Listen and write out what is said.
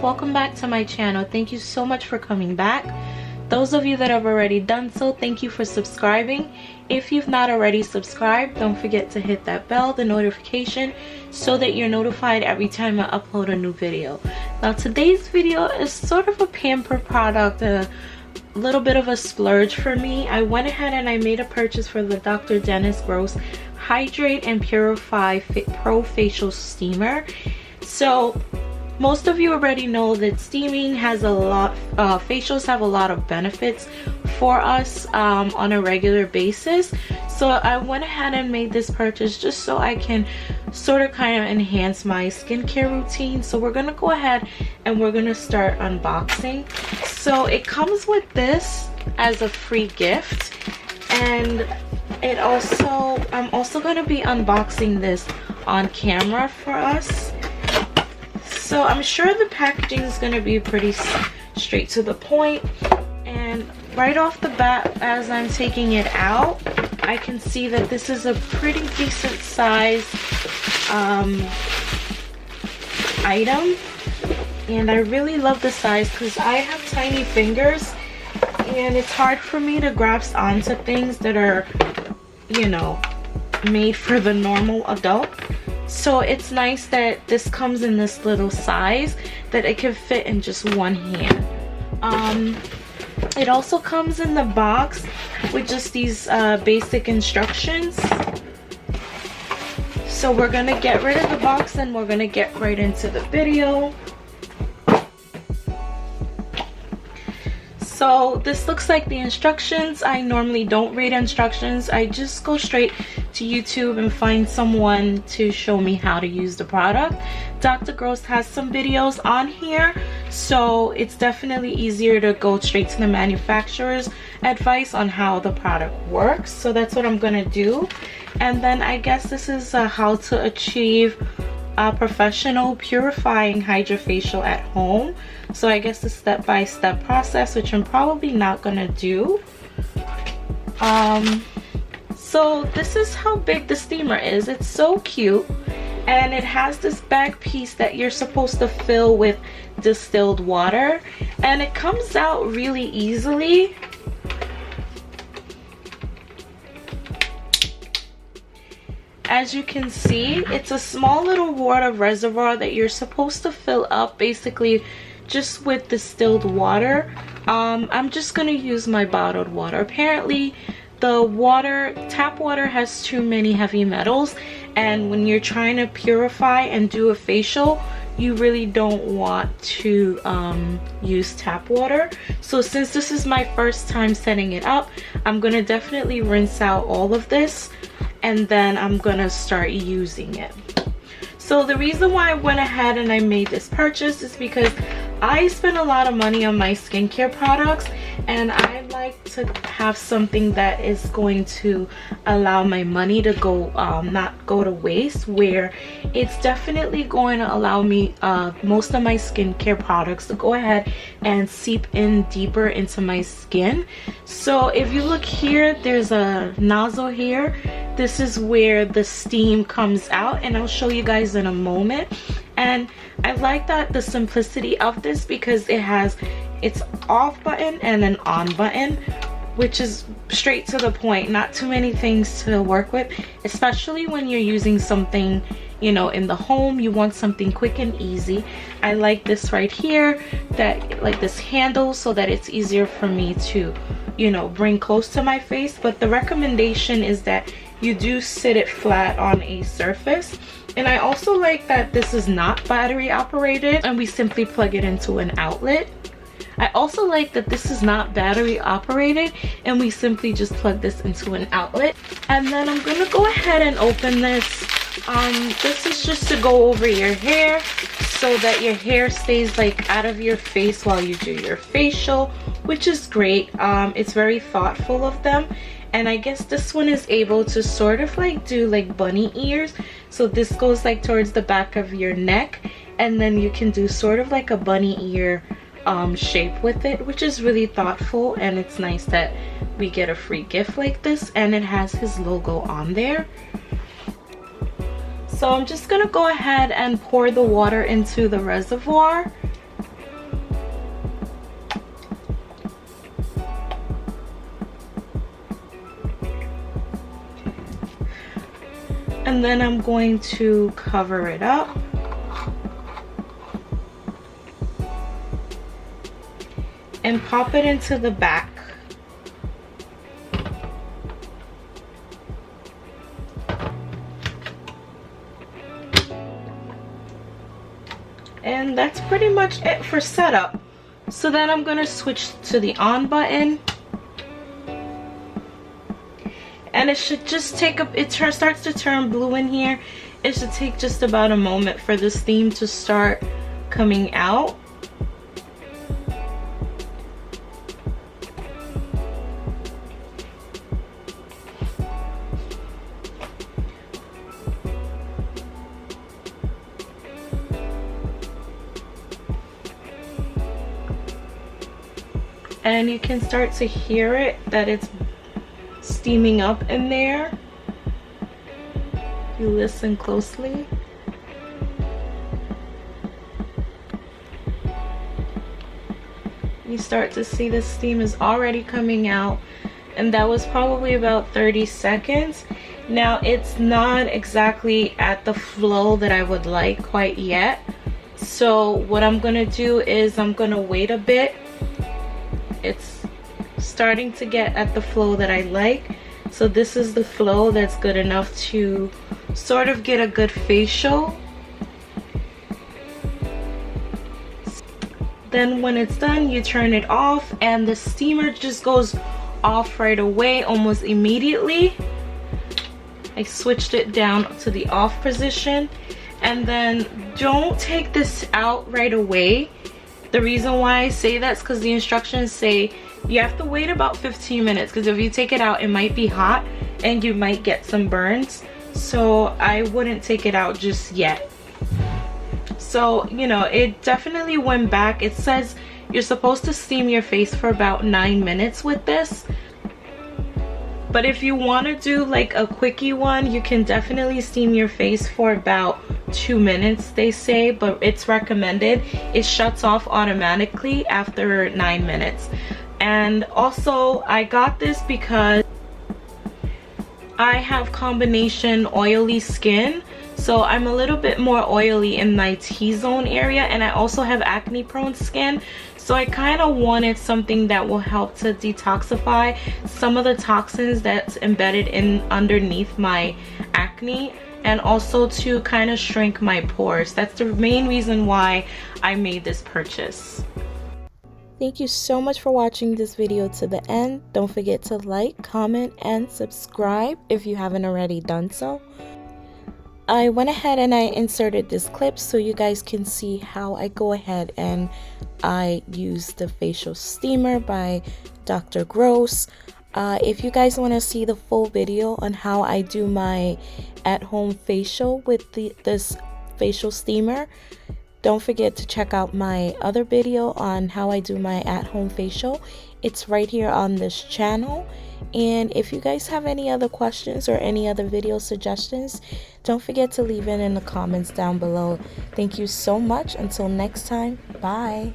welcome back to my channel. Thank you so much for coming back. Those of you that have already done so, thank you for subscribing. If you've not already subscribed, don't forget to hit that bell, the notification, so that you're notified every time I upload a new video. Now today's video is sort of a pamper product, a little bit of a splurge for me. I went ahead and I made a purchase for the Dr. Dennis Gross Hydrate and Purify Pro Facial Steamer. So most of you already know that steaming has a lot, facials have a lot of benefits for us on a regular basis. So I went ahead and made this purchase just so I can sort of kind of enhance my skincare routine. So we're gonna go ahead and we're gonna start unboxing. So it comes with this as a free gift, and it also, I'm also gonna be unboxing this on camera for us. So I'm sure the packaging is going to be pretty straight to the point, and right off the bat as I'm taking it out, I can see that this is a pretty decent size item, and I really love the size because I have tiny fingers and it's hard for me to grasp onto things that are, you know, made for the normal adult. So it's nice that this comes in this little size that it can fit in just one hand. It also comes in the box with just these basic instructions. So we're gonna get rid of the box and we're gonna get right into the video. So this looks like the instructions. I normally don't read instructions. I just go straight to YouTube and find someone to show me how to use the product. Dr. Gross has some videos on here, so it's definitely easier to go straight to the manufacturer's advice on how the product works. So that's what I'm gonna do. And then I guess this is how to achieve a professional purifying hydrofacial at home. So I guess the step-by-step process, which I'm probably not gonna do. So this is how big the steamer is. It's so cute, and it has this back piece that you're supposed to fill with distilled water, and it comes out really easily. As you can see, it's a small little water reservoir that you're supposed to fill up basically just with distilled water. I'm just gonna use my bottled water. Apparently the water, tap water, has too many heavy metals, and when you're trying to purify and do a facial, you really don't want to use tap water. So since this is my first time setting it up, I'm gonna definitely rinse out all of this and then I'm gonna start using it. So the reason why I went ahead and I made this purchase is because I spend a lot of money on my skincare products, and I like to have something that is going to allow my money to go, not go to waste, where it's definitely going to allow me most of my skincare products to go ahead and seep in deeper into my skin. So if you look here, there's a nozzle here. This is where the steam comes out, and I'll show you guys in a moment. And I like that the simplicity of this, because it has its off button and an on button, which is straight to the point, not too many things to work with, especially when you're using something, you know, in the home. You want something quick and easy. I like this right here, that like this handle, so that it's easier for me to, you know, bring close to my face. But the recommendation is that you do sit it flat on a surface. And I also like that this is not battery operated and we simply plug it into an outlet. I also like that this is not battery operated and we simply just plug this into an outlet. And then I'm gonna go ahead and open this. This is just to go over your hair so that your hair stays like out of your face while you do your facial, which is great. It's very thoughtful of them. And I guess this one is able to sort of like do like bunny ears. So this goes like towards the back of your neck, and then you can do sort of like a bunny ear shape with it, which is really thoughtful. And it's nice that we get a free gift like this, and it has his logo on there. So I'm just gonna go ahead and pour the water into the reservoir. And then I'm going to cover it up. And pop it into the back. And that's pretty much it for setup. So then I'm gonna switch to the on button. And it should just take starts to turn blue in here. It should take just about a moment for the steam to start coming out. And you can start to hear it, that it's steaming up in there. You listen closely. You start to see the steam is already coming out, and that was probably about 30 seconds. Now it's not exactly at the flow that I would like quite yet. So what I'm gonna do is I'm gonna wait a bit. It's starting to get at the flow that I like. So this is the flow that's good enough to sort of get a good facial. Then when it's done, you turn it off and the steamer just goes off right away, almost immediately. I switched it down to the off position. And then don't take this out right away. The reason why I say that's because the instructions say you have to wait about 15 minutes, because if you take it out, it might be hot and you might get some burns. So I wouldn't take it out just yet. So, you know, it definitely went back. It says you're supposed to steam your face for about 9 minutes with this. But if you want to do like a quickie one, you can definitely steam your face for about 2 minutes, they say, but it's recommended. It shuts off automatically after 9 minutes. And also, I got this because I have combination oily skin. So I'm a little bit more oily in my T-zone area, and I also have acne prone skin. So I kind of wanted something that will help to detoxify some of the toxins that's embedded in underneath my acne, and also to kind of shrink my pores. That's the main reason why I made this purchase. Thank you so much for watching this video to the end. Don't forget to like, comment, and subscribe if you haven't already done so. I went ahead and I inserted this clip so you guys can see how I go ahead and I use the facial steamer by Dr. Gross. If you guys want to see the full video on how I do my at-home facial with this facial steamer, don't forget to check out my other video on how I do my at-home facial. It's right here on this channel. And if you guys have any other questions or any other video suggestions, don't forget to leave it in the comments down below. Thank you so much. Until next time, bye.